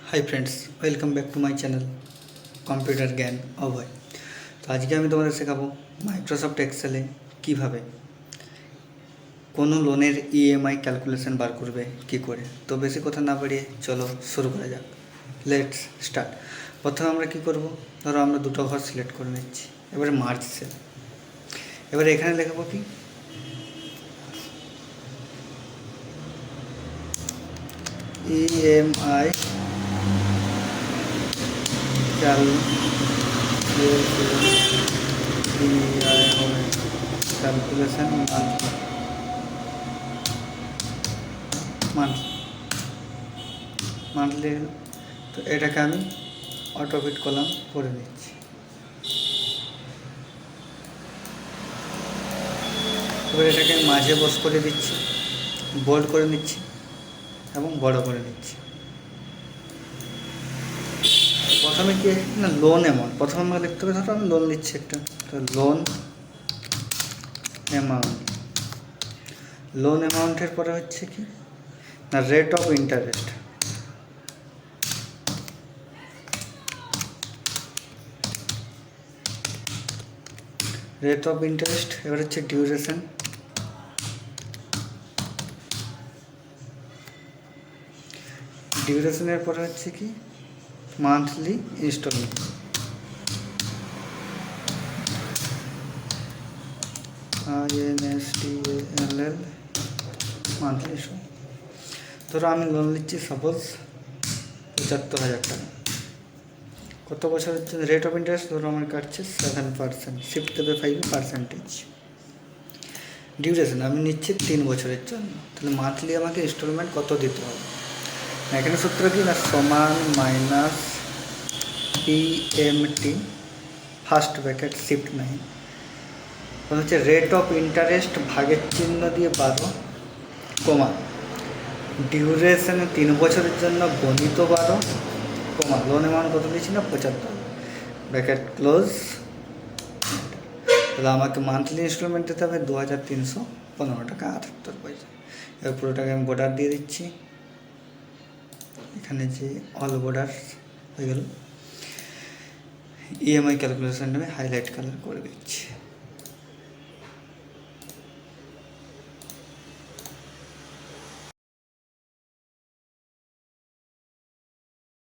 Hi friends, welcome back to my channel computer জ্ঞান অভয়। তো আজকে আমি তোমাদের শেখাবো মাইক্রোসফট এক্সেলে কীভাবে কোনো লোনের ইএমআই ক্যালকুলেশন বার করবে কী করে। তো বেশি কথা না বাড়িয়ে চলো শুরু করা যাক। Let's start. প্রথমে আমরা কী করব, ধরো আমরা দুটো ঘর সিলেক্ট করে নিচ্ছি, এবারে মার্জ সেল। এবারে এখানে লেখাবো কি ইএমআই ক্যালকুলেশন মান্থলি। তো এটাকে আমি অটোফিট কলাম করে নিচ্ছি। এবার এটাকে মাঝে বস করে দিচ্ছি, বোল্ড করে নিচ্ছি এবং বড় করে নিচ্ছি। প্রথমে কি না, লোন অ্যামাউন্ট প্রথমে আমরা লিখতে হবে। ধরো আমি লোন নিচ্ছি একটা, তো লোন অ্যামাউন্টের পরে হচ্ছে কি না, রেট অফ ইন্টারেস্ট। এবার হচ্ছে ডিউরেশন, ডিউরেশনের পরে হচ্ছে কি monthly instalment. INSTALL monthly show. ধরো আমি লোন নিচ্ছি সাপোজ ৭৫,০০০ টাকা। কত বছরের জন্য রেট অফ ইন্টারেস্ট ধরো আমার কাটছে 7%, শিফট দেবে 5%। ডিউরেশন আমি নিচ্ছি 3 বছরের জন্য, তাহলে মান্থলি আমাকে ইনস্টলমেন্ট কত দিতে হবে। এখানে সূত্র কি না, সমান minus PMT first bracket shift 9 হচ্ছে রেট অফ ইন্টারেস্ট ভাগের চিহ্ন দিয়ে 12 কমা ডিউরেশনে 3 বছরের জন্য গণিত 12 কমা লোন অ্যামাউন্ট কত দিয়েছি না 75 ব্র্যাকেট ক্লোজ। তাহলে আমাকে মান্থলি ইনস্টলমেন্ট দিতে হবে 2,315 টাকা 78 পয়সা। এবার পুরোটাকে আমি বর্ডার দিয়ে দিচ্ছি, এখানে যে অল বর্ডার হয়ে গেল। ইএমআই ক্যালকুলেশন আমি হাইলাইট কালার করে দিচ্ছি।